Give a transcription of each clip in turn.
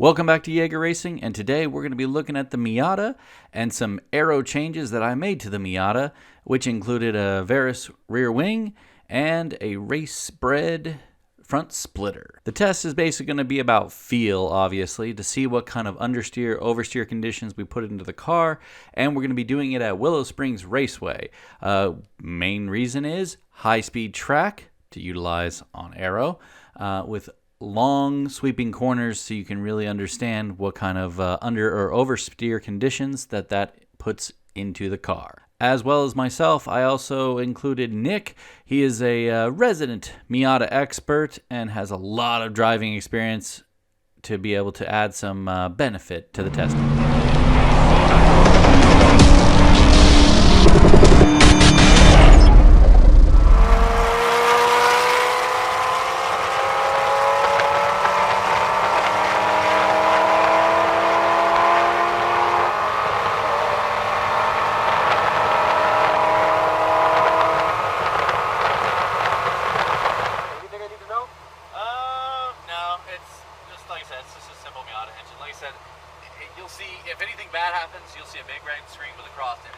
Welcome back to Jaeger Racing, and today we're going to be looking at the Miata and some aero changes that I made to the Miata, which included a Verus rear wing and a Racebred front splitter. The test is basically going to be about feel, obviously, to see what kind of understeer, oversteer conditions we put into the car, and we're going to be doing it at Willow Springs Raceway. Main reason is high-speed track to utilize on aero with long sweeping corners, so you can really understand what kind of under or oversteer conditions that puts into the car. As well as myself, I also included Nik. He is a resident Miata expert and has a lot of driving experience to be able to add some benefit to the testing. You'll see, if anything bad happens, you'll see a big red screen with a cross in it.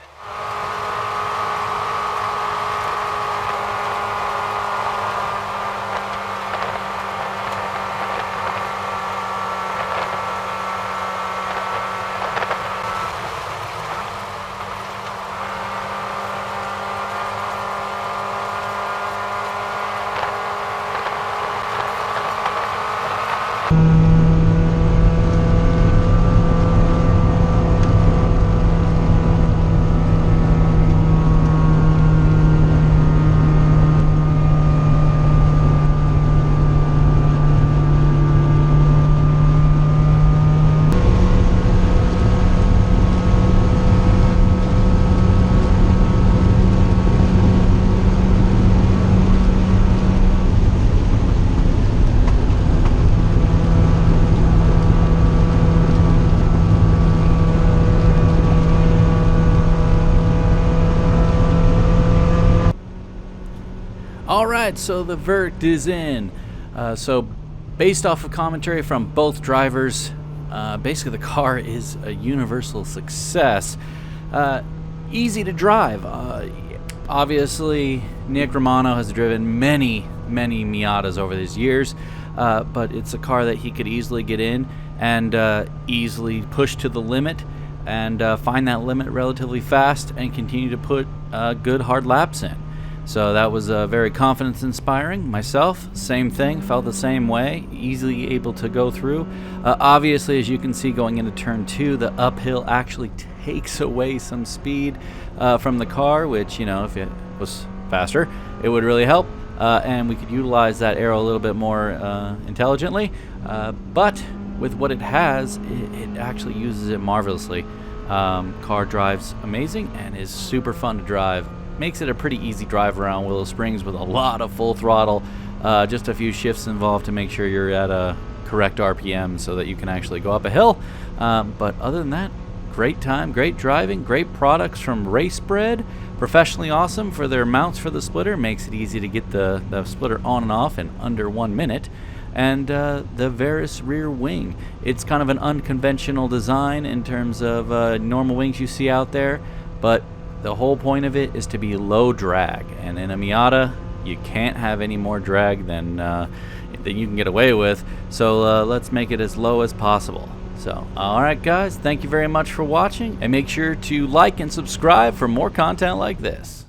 Alright, so the verdict is in. So based off of commentary from both drivers, basically the car is a universal success. Easy to drive. Obviously, Nik Romano has driven many Miatas over these years, but it's a car that he could easily get in and easily push to the limit and find that limit relatively fast and continue to put good hard laps in. So that was very confidence-inspiring. Myself, same thing, felt the same way, easily able to go through. Obviously, as you can see going into turn 2, the uphill actually takes away some speed from the car, which, you know, if it was faster, it would really help. And we could utilize that aero a little bit more intelligently. But with what it has, it actually uses it marvelously. Car drives amazing and is super fun to drive. Makes it a pretty easy drive around Willow Springs with a lot of full throttle, just a few shifts involved to make sure you're at a correct RPM so that you can actually go up a hill. But other than that, great time, great driving, great products from Racebred. Professionally awesome for their mounts for the splitter. Makes it easy to get the splitter on and off in under 1 minute. And the Verus rear wing. It's kind of an unconventional design in terms of normal wings you see out there, but the whole point of it is to be low drag, and in a Miata you can't have any more drag than you can get away with, so let's make it as low as possible. So alright guys, thank you very much for watching, and make sure to like and subscribe for more content like this.